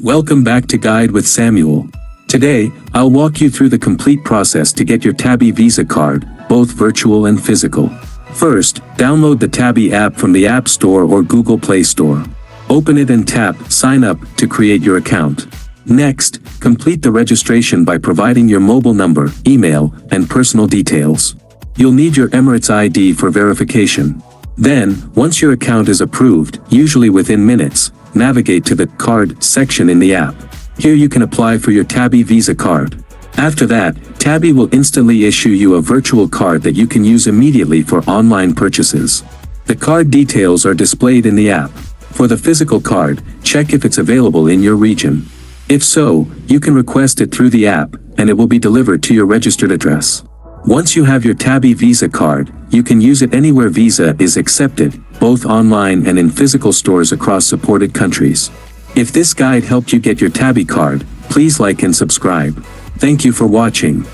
Welcome back to Guide with Samuel. Today, I'll walk you through the complete process to get your Tabby Visa card, both virtual and physical. First, download the Tabby app from the App Store or Google Play Store. Open it and tap Sign Up to create your account. Next, complete the registration by providing your mobile number, email, and personal details. You'll need your Emirates ID for verification. Then, once your account is approved, usually within minutes, navigate to the Card section in the app. Here you can apply for your Tabby Visa card. After that, Tabby will instantly issue you a virtual card that you can use immediately for online purchases. The card details are displayed in the app. For the physical card, check if it's available in your region. If so, you can request it through the app, and it will be delivered to your registered address. Once you have your Tabby Visa card, you can use it anywhere Visa is accepted, both online and in physical stores across supported countries. If this guide helped you get your Tabby card, please like and subscribe. Thank you for watching.